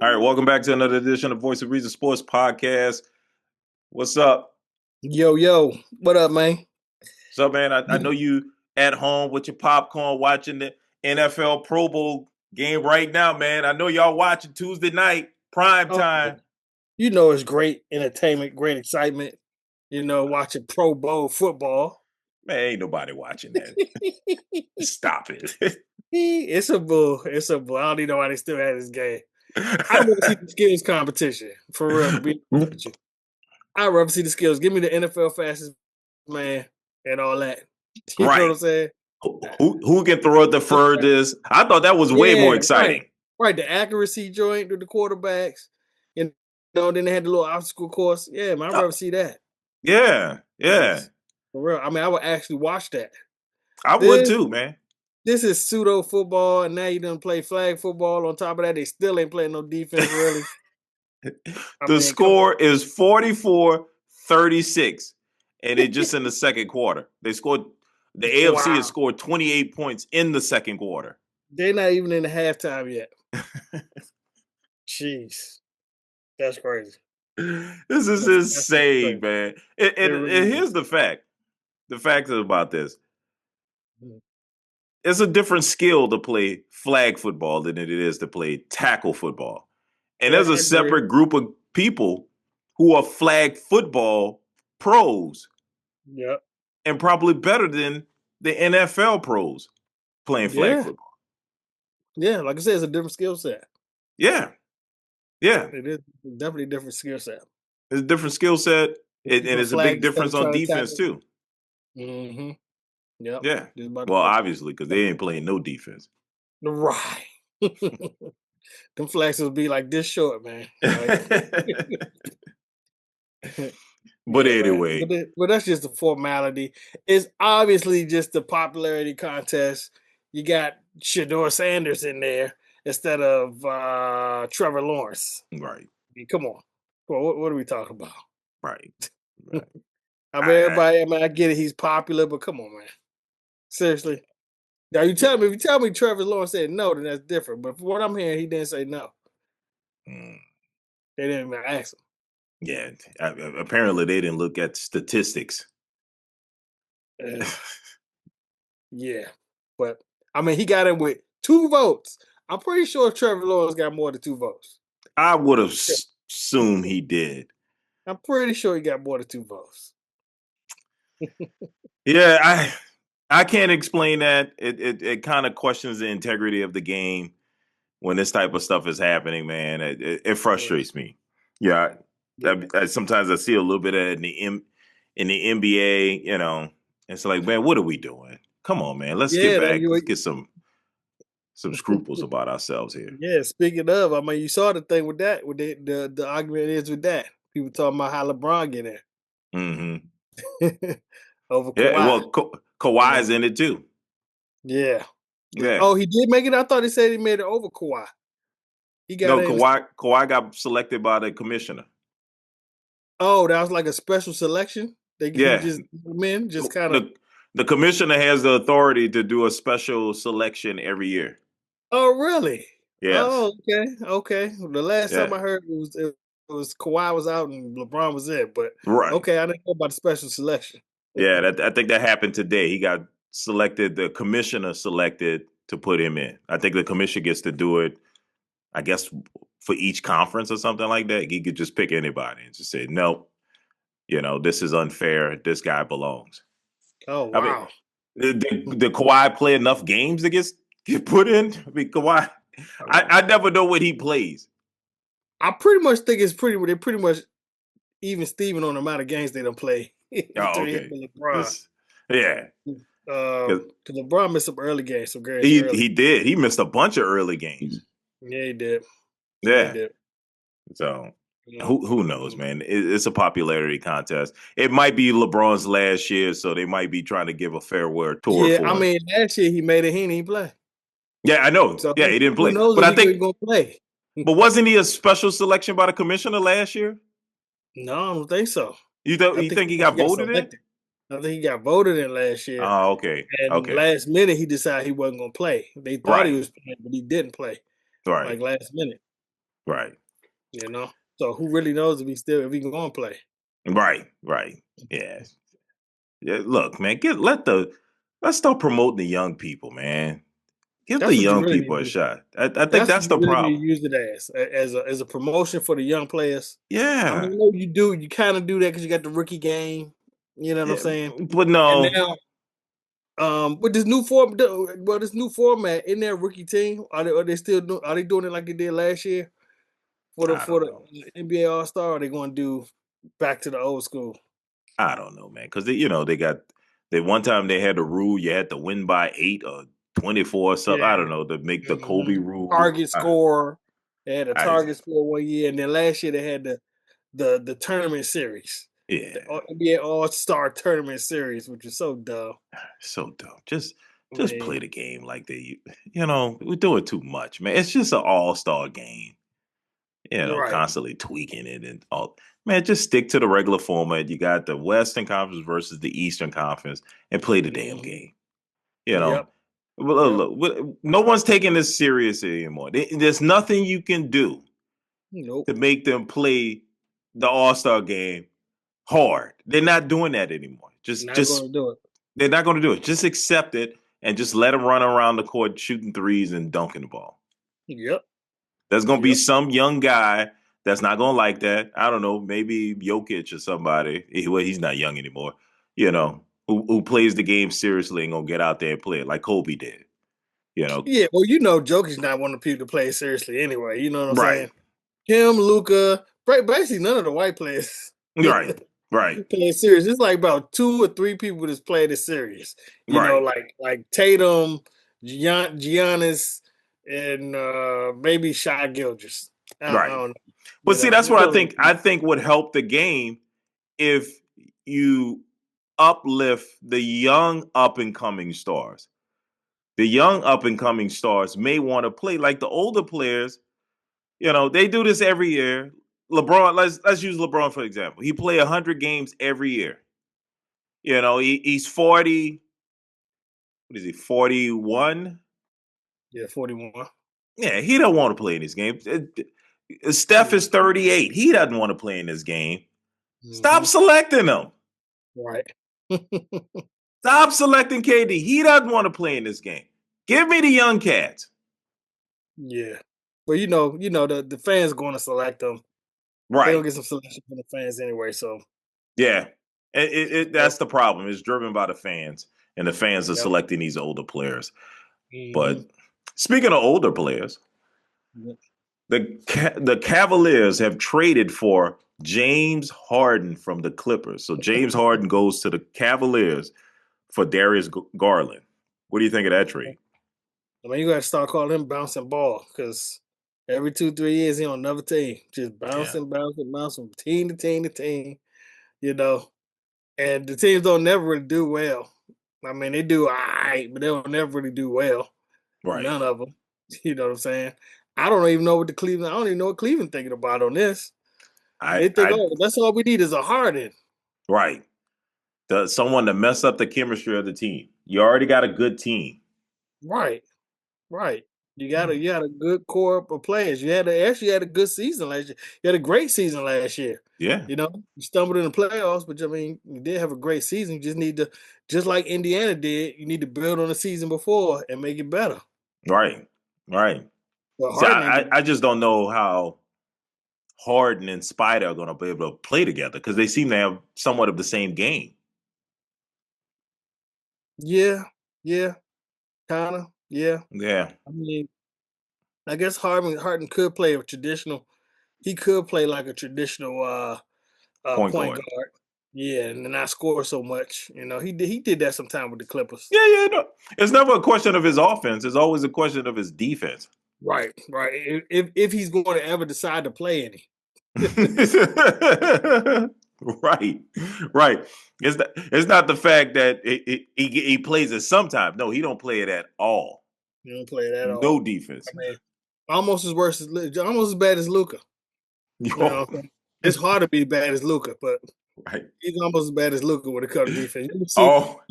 All right, welcome back to another edition of Voice of Reason Sports Podcast. What's up? Yo, what up, man? What's up, man? I know you at home with your popcorn watching the NFL Pro Bowl game right now, man. I know y'all watching Tuesday night, prime Oh, time. you know it's great entertainment, great excitement. Watching Pro Bowl football. Man, ain't nobody watching that. Stop it. It's a bull. It's a bull. I don't even know why they still had this game. I'd rather see the skills competition, for real, to be honest with you. I'd rather see the skills. Give me the NFL fastest man and all that. You know what Right. I'm saying? Who can throw it the furthest? I thought that was way more Yeah, exciting. right. The accuracy joint with the quarterbacks. You then they had the little obstacle course. Yeah, man, I'd rather see that. Yeah. Yes. For real. I mean, I would actually watch that. I would This too, man. this is pseudo football, and now you done play flag football. On top of that, they still ain't playing no defense, really. I The mean, come score on. is 44-36, and it just in the second quarter. The AFC has Wow. scored 28 points in the second quarter. They're not even in the halftime yet. Jeez. That's crazy. This is That's insane, crazy. man. It And really is. here's the fact. The fact is about this. Mhm. It's a different skill to play flag football than it is to play tackle football. And Yeah, there's a I agree. separate group of people who are flag football pros Yep. and probably better than the NFL pros playing flag Yeah. football. Yeah. Like I said, it's a different skill set. Yeah, yeah. It is definitely a different skill set. It's a different skill set, and Keep a it's a big flag instead difference of on trying to defense tackle. too. Mm-hmm. Yep. Yeah. Just about Well, to say. obviously, because they ain't playing no defense. Right. Them flags will be like this short, man. Like, But yeah, man. anyway, But that's just a formality. It's obviously just a popularity contest. You got Shador Sanders in there instead of Trevor Lawrence. right, I mean, come on. Well, what are we talking about? right, right. I mean, I, everybody. I mean, I get it. He's popular, but come on, man. Seriously. Now you yeah. tell me if you tell me Trevor Lawrence said no, then that's different. But from what I'm hearing, he didn't say no. Mm, They didn't even ask him. yeah. Apparently, they didn't look at statistics. Uh, yeah, but I mean, he got in with 2 votes. I'm pretty sure Trevor Lawrence got more than 2 votes. I would have assumed he did. I'm pretty sure he got more than 2 votes. Yeah, I can't explain that. It kind of questions the integrity of the game when this type of stuff is happening, man. It frustrates me. Yeah, Yeah, sometimes I see a little bit of it in the NBA. It's like, man, what are we doing? Come on, man. Let's get yeah. back. Let's get some scruples about ourselves here. Yeah. Speaking of, I mean, you saw the thing with that. With the argument is with that. People talking about how LeBron get Hmm. in over Yeah, Kawhi. well, You know. Kawhi's in it too. Yeah. Yeah. Yeah. Oh, he did make it. I thought he said he made it over Kawhi. He got No, in. Kawhi got selected by the commissioner. Oh, that was like a special selection. He Yeah. just men just kind of. The commissioner has the authority to do a special selection every year. Oh, really? Yes. Oh, okay. The last time Yeah. I heard it was Kawhi was out and LeBron was in, but Right. okay, I didn't know about the special selection. Yeah, I think that happened today. He got selected, the commissioner selected to put him in. I think the commissioner gets to do it, I guess, for each conference or something like that. He could just pick anybody and just say, nope, this is unfair. This guy belongs. Oh, I mean, wow. did Kawhi play enough games to get put in? I mean, Kawhi, I never know what he plays. I pretty much think they're pretty much even Steven on the amount of games they don't play Oh, between him okay. and LeBron. Yeah. 'Cause LeBron missed some early games, some games early. He did. He missed a bunch of early games. Yeah, he did. Yeah, he Yeah. did. So Yeah. who knows, man? It's a popularity contest. It might be LeBron's last year, so they might be trying to give a farewell tour Yeah, I for him. mean, last year he made it, he didn't play. Yeah, I know. So Yeah, he didn't who play. knows But if I he think even gonna play? but wasn't he a special selection by the commissioner last year? No, I don't think so. You think he I think got he got voted in? selected. I think he got voted in last year, Oh, okay. and Okay. last minute he decided he wasn't gonna play. They thought he Right. was playing, but he didn't play, Right. like, last minute. Right. So who really knows if he can go and play? Right. Right. Yeah. Yeah. Look, man, let's start promoting the young people, man. Give the That's what you young really need people to a do. shot. I think That's what that's you the really need problem. to use it as a promotion for the young players. I mean, Yeah. I know you do. You kind of do that because you got the rookie game. You know what I'm Yeah. saying? But And no, now, with this new format in their rookie team, are they still doing? Are they doing it like they did last year I for don't the know. NBA All Star? Or are they going to do back to the old school? I don't know, man. Because they one time they had a rule you had to win by 8 or 24 or something. I Yeah. don't know to make the Kobe Mhm. rule. Target score. They had a I target score 1 year, and then last year they had the tournament series, the yeah, NBA All Star Tournament Series, which is so dumb. so dumb. Just Man, play the game like we're doing too much, man. It's just an all-star game. right. Constantly tweaking it and all. Man, just stick to the regular format. You got the Western Conference versus the Eastern Conference and play the damn Mhm. game. You know, Yep. Yep. no one's taking this seriously anymore. There's nothing you can do Nope. to make them play the All Star game hard. They're not doing that anymore. Not Just gonna do it. they're not going to do it. Just accept it and just let them run around the court shooting threes and dunking the ball. Yep. There's going to be Yep. some young guy that's not going to like that. I don't know, maybe Jokic or somebody. Well, he's not young anymore. Who plays the game seriously and gonna get out there and play it like Kobe did. You know, Yeah. Well, Jokic's not one of the people to play it seriously anyway. You know what I'm right, saying? Him, Luca, basically none of the white players right, right, playing serious. It's like about 2 or 3 people that's playing it serious. right, Like Tatum, Giannis, and maybe Shai Gilgeous. I right. don't know. But see, that's None what I of those think. I people. think would help the game if you uplift the young up and coming stars. The young up and coming stars may want to play like the older players. They do this every year. LeBron, let's use LeBron for example. He play 100 games every year. He's 40. What is he? 41. Yeah, 41. Yeah, he don't want to play in this game. Steph is 38. He doesn't want to play in this game. Stop Mm-hmm. selecting him. Right. Stop selecting KD. He doesn't want to play in this game. Give me the young cats. Yeah. But the fans going to select them. They gonna Right. get some selection from the fans anyway. So Yeah. That's yep. the problem. It's driven by the fans, and the fans are Yep. selecting these older players. But Mm-hmm. speaking of older players, Yep. the Cavaliers have traded for James Harden from the Clippers. So James Harden goes to the Cavaliers for Darius Garland. What do you think of that trade? I mean, you got to start calling him bouncing ball because every 2 3 years he on another team, just Yeah. bouncing from team to team to team. You know, and the teams don't never really do well. I mean, they do all right, but they don't never really do well. Right. None of them. You know what I'm saying? I don't even know what I don't even know what Cleveland thinking about on this. I They think, I oh, that's all we need is a Harden. right. Someone to mess up the chemistry of the team. You already got a good team. Right, right. Hmm. You had a good core of players. Actually had a good season last year. You had a great season last year. Yeah. You stumbled in the playoffs, but I mean, you did have a great season. You just need to, just like Indiana did, you need to build on the season before and make it better. Right. Right. But See, Harden ain't I, doing I just don't know how Harden and Spider are going to be able to play together because they seem to have somewhat of the same game. Yeah, yeah, kind of. Yeah. Yeah. I mean, I guess Harden could play a traditional. He could play like a traditional Point point guard. guard. Yeah, and not score so much. He did that sometime with the Clippers. Yeah, yeah. No. It's never a question of his offense. It's always a question of his defense. Right, right. If he's going to ever decide to play any. Right, right. It's not the fact that he plays it sometimes. No, he don't play it at all. You don't play it at No all. I defense. mean, almost as bad as Luca. You know, Yo, what I'm saying? It's hard to be bad as Luca, but right. he's almost as bad as Luca when it comes to defense. Oh,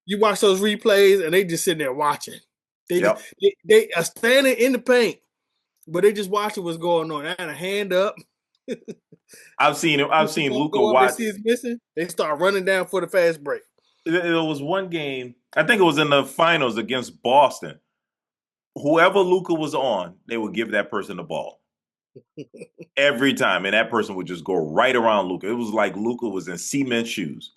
You watch those replays and they just sitting there watching. They just yep. they are standing in the paint but they just watching what's going on. I had a hand up. I've seen it. I've seen Luca Go up, they watch. see it's missing. They start running down for the fast break. There was one game, I think it was in the finals against Boston. Whoever Luca was on, they would give that person the ball every time, and that person would just go right around Luca. It was like Luca was in cement shoes.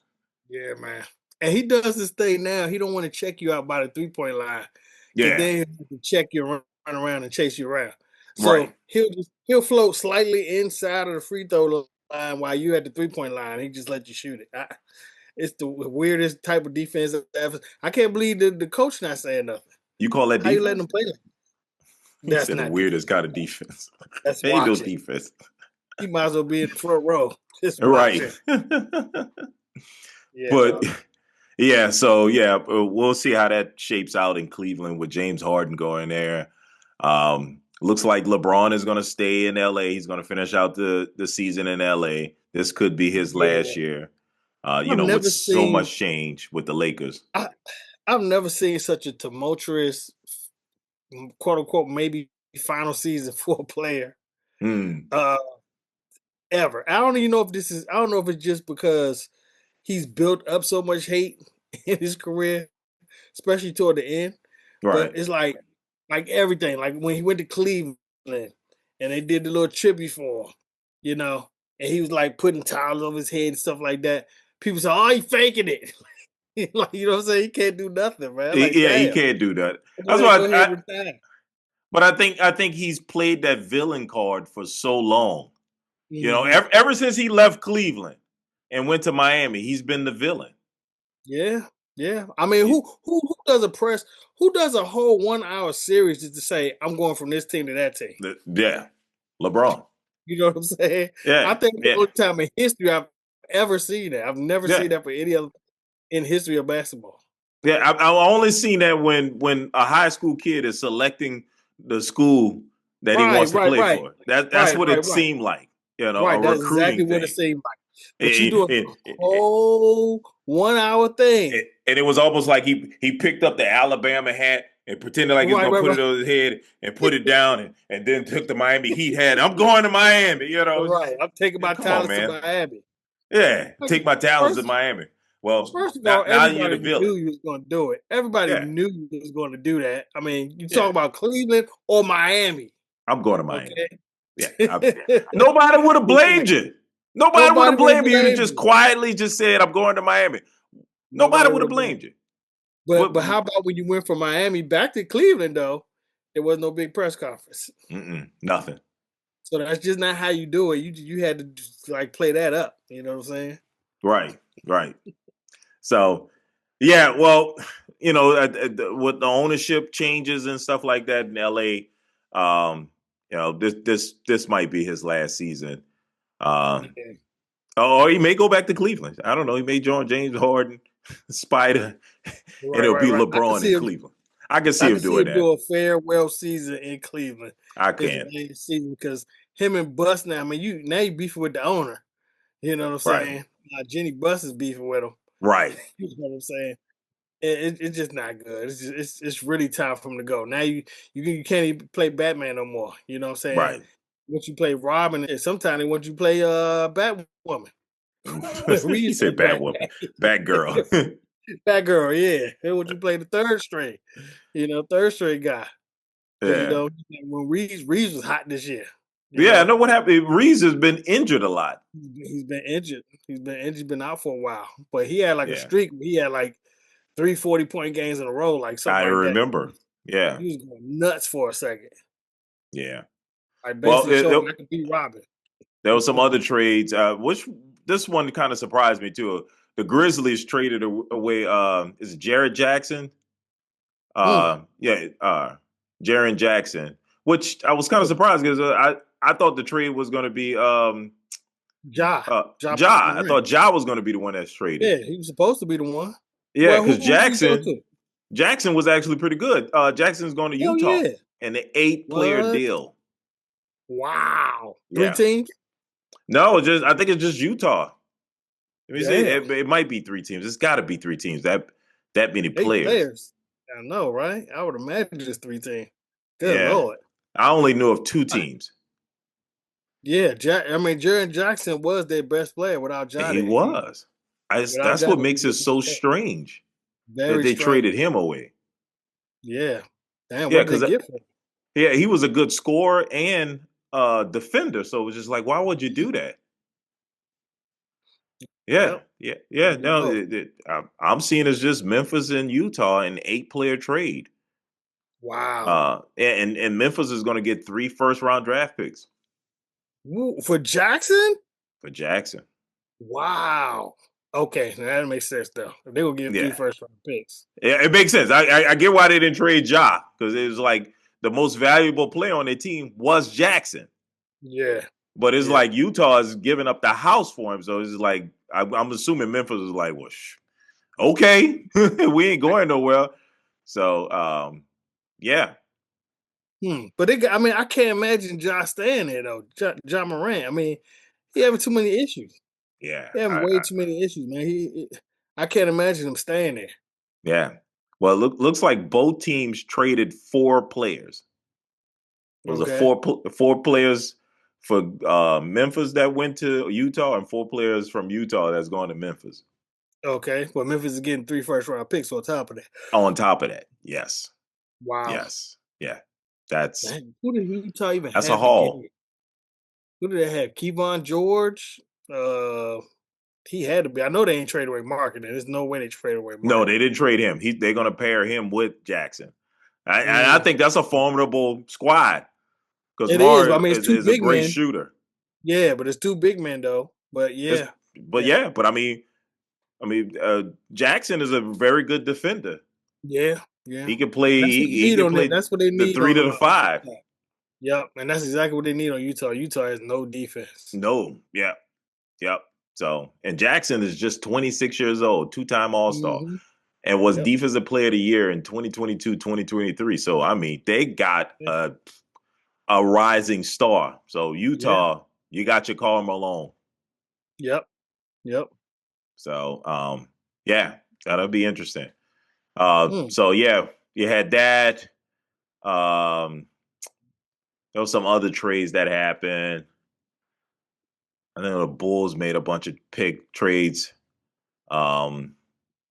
Yeah, man. And he does this thing now. He don't want to check you out by the 3-point line, because Yeah, then he can check you, run around and chase you around. right. So he'll float slightly inside of the free throw line while you at the 3-point line. He just let you shoot it. It's the weirdest type of defense ever. I can't believe the coach not saying nothing. You call that How you letting defense? them play that? He That's said the not weirdest defense. kind of defense. That's Ain't no watching. defense. He might as well be in the front row. Just Right. watching. Yeah, But dog. yeah, so yeah, we'll see how that shapes out in Cleveland with James Harden going there. Looks like LeBron is going to stay in LA. He's going to finish out the season in LA. This could be his last Yeah. year. I've With never so seen much change with the Lakers. I, I've never seen such a tumultuous, quote unquote, maybe final season for a player Hmm. uh, ever. I don't even know if this is. I don't know if it's just because he's built up so much hate in his career, especially toward the end. But Right. it's like everything. Like when he went to Cleveland and they did the little tribute for him, you know, and he was like putting towels over his head and stuff like that. People say, "Oh, he faking it." Like, you know what I'm saying? He can't do nothing, man. Like, Yeah, he damn. can't do that. Go That's ahead, why. go ahead, retire. But I think he's played that villain card for so long. Hmm. Ever since he left Cleveland and went to Miami, he's been the villain. Yeah, yeah. I mean, He- who does a press? Who does a whole 1 hour series just to say I'm going from this team to that team? yeah, LeBron. You know what I'm saying? I Yeah, think the yeah, only time in history I've ever seen that. I've never yeah, seen that for any other in history of basketball. yeah. I've only seen that when a high school kid is selecting the school that he Right, wants to right, play right, for. That's right, what right, it right, seemed like. A right. That's recruiting exactly what it thing. seemed like. But you And, doing a and, whole 1 hour thing. and it was almost like he picked up the Alabama hat and pretended like he was Right, gonna right, put it right. on his head and put it down and then took the Miami Heat hat. I'm going to Miami. It's Right. just I'm taking my come on, talents to man. Miami. Yeah, Like, take my talents to first, Miami. Well, first of now all, now you're the everybody villain. knew he was going to do it. Everybody Yeah, knew he was going to do that. I mean, you talk yeah. about Cleveland or Miami, I'm going to Miami. okay? Yeah. Nobody would have blamed Exactly. you. Nobody would Nobody have would have blamed you. You'd have blamed just you. quietly just said, I'm going to Miami. Nobody Nobody would would have have blamed blamed you. you. But What how about when you went from Miami back to Cleveland though? There was no big press conference. nothing. So that's just not how you do it. You had to just, like, play that up. You know what I'm saying? Right, right. So, yeah, well, with the ownership changes and stuff like that in LA, this might be his last season. Um, Yeah. or he may go back to Cleveland. I don't know. He may join James Harden, Spider, and Right, it'll right, be right. LeBron in Cleveland. I can see I him can see doing him that. do a farewell season in Cleveland. I His can. last season, because him and Bus now, I mean, you beefing with the owner. You know what I'm Right, saying? Jenny Bus is beefing with him. right, You know what I'm saying? It's just not good. It's really time for him to go. Now you can't even play Batman no more. You know what I'm saying? right. Once you play Robin, and sometimes they want you to play Batwoman. He Reeves said coming bad back. woman, bad girl. Batgirl, yeah. They want you to play the third string. Third string guy. Because Yeah. when Reeves was hot this year. You Yeah, I know, know what happened. Reeves has been injured a lot. he's been injured. He's been out for a while. But he had like a Yeah, streak. He had like 3 40-point games in a row, like something I like that. remember. Yeah, He was going nuts for a second. yeah. Like Well, basically showing I could beat Robin. there was some other trades, which this one kind of surprised me too. The Grizzlies traded away. Is it Jared Jackson? Mm. Yeah, Jaren Jackson. Which I was kind of Yeah. surprised because I thought the trade was going to be Ja. Ja Ja. I Morant. thought Ja was going to be the one that's traded. Yeah, he was supposed to be the one. Yeah, Well, because who did he go Jackson to? Jackson was actually pretty good. Jackson's going to Hell Utah yeah. and the 8-player What? deal. Wow. Three Yeah. teams? No, I think it's just Utah. Let me see. Damn. It might be 3 teams. It's got to be 3 teams. That many 8 players. players. I know, right? I would imagine just 3 teams. Good Yeah. Lord. I only knew of two teams. Yeah, Jaren Jackson was their best player without He Jada. was. Without That's what Jada, makes it so strange that very they strange. traded him away. Yeah. Damn, Yeah, what did they because get for him? yeah, he was a good scorer and defender. So it was just like, why would you do that? Yeah, Yep. yeah. There you No, go. I'm seeing it's just Memphis and Utah in 8-player trade. Wow. And Memphis is going to get 3 first-round draft picks For Jackson? for Jackson. Wow. Okay, now that makes sense though. They will get three Yeah, first round picks. yeah, it makes sense. I get why they didn't trade Ja because it was like the most valuable player on their team was Jackson. Yeah. But it's Yeah. like Utah is giving up the house for him. So it's like I'm assuming Memphis is like, well, okay, we ain't going nowhere. So yeah, But I can't imagine Josh staying there though. John Moran. I mean, he having too many issues. yeah, He having way too many issues, man. I can't imagine him staying there. yeah. Well, looks like both teams traded 4 players. It was a Okay. four players for Memphis that went to Utah, and 4 players from Utah that's going to Memphis. Okay. Well, Memphis is getting three first round picks on top of that. On top of that, yes, Wow. yes, yeah. That's Man, who did Utah even that's a have to get? haul. Who did they have? Kevon George. He had to be. I know they ain't traded away Market. There's no way they traded away No, Market. they didn't trade him. They're going to pair him with Jackson. I Mm. think that's a formidable squad because It is. Mar I mean, it's two is a big great men. shooter. Yeah, but it's two big men though. But It's, yeah, but yeah, yeah, but Jackson is a very good defender. yeah, yeah. He can play. That's what they He need can on that. play That's what they the need 3 on to the 5. Utah. Yep, and that's exactly what they need on Utah. Utah has no defense. No, yeah, yep. So and Jackson is just 26 years old, 2-time All Star, Hmm. and was Yep. Defensive Player of the Year in 2022, 2023. So I mean, they got Yeah. a rising star. So Yeah. Utah, you got your Karl Malone. Yep. Yep. So yeah, that'll be interesting. Mm. So yeah, you had that. There was some other trades that happened. I know the Bulls made a bunch of pick trades. Um,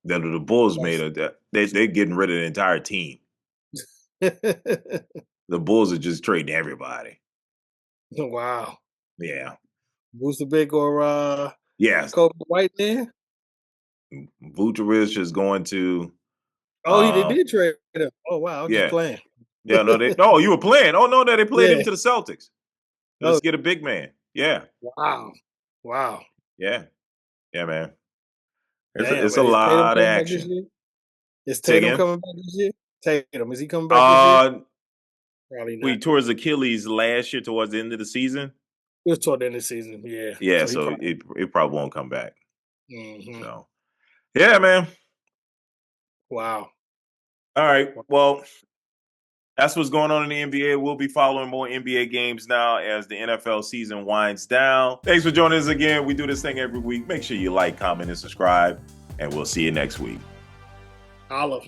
then the Bulls made they're getting rid of the entire team. The Bulls are just trading everybody. Wow. Yeah. Booster Big or Yes. Kobe White there? Vucevic is going to Oh, they uh did trade him. Oh wow, I was just yeah. playing. Yeah, no, they oh, you were playing. Oh no, they played him Yeah. to the Celtics. Let's Oh get a big man. Yeah. wow. Wow. Yeah. Yeah, man. Damn. It's a And is Tatum lot of coming back this action. year? Is Say Tatum again. coming back this year? Tatum, is he coming back this year? Uh Probably not. we tore his Achilles last year towards the end of the season. It was toward the end of the season. Yeah. Yeah, So he so probably. it probably won't come back. Hmm. So yeah, man. Wow. All right. Well, that's what's going on in the NBA. We'll be following more NBA games now as the NFL season winds down. Thanks for joining us again. We do this thing every week. Make sure you like, comment, and subscribe, and we'll see you next week. Olive.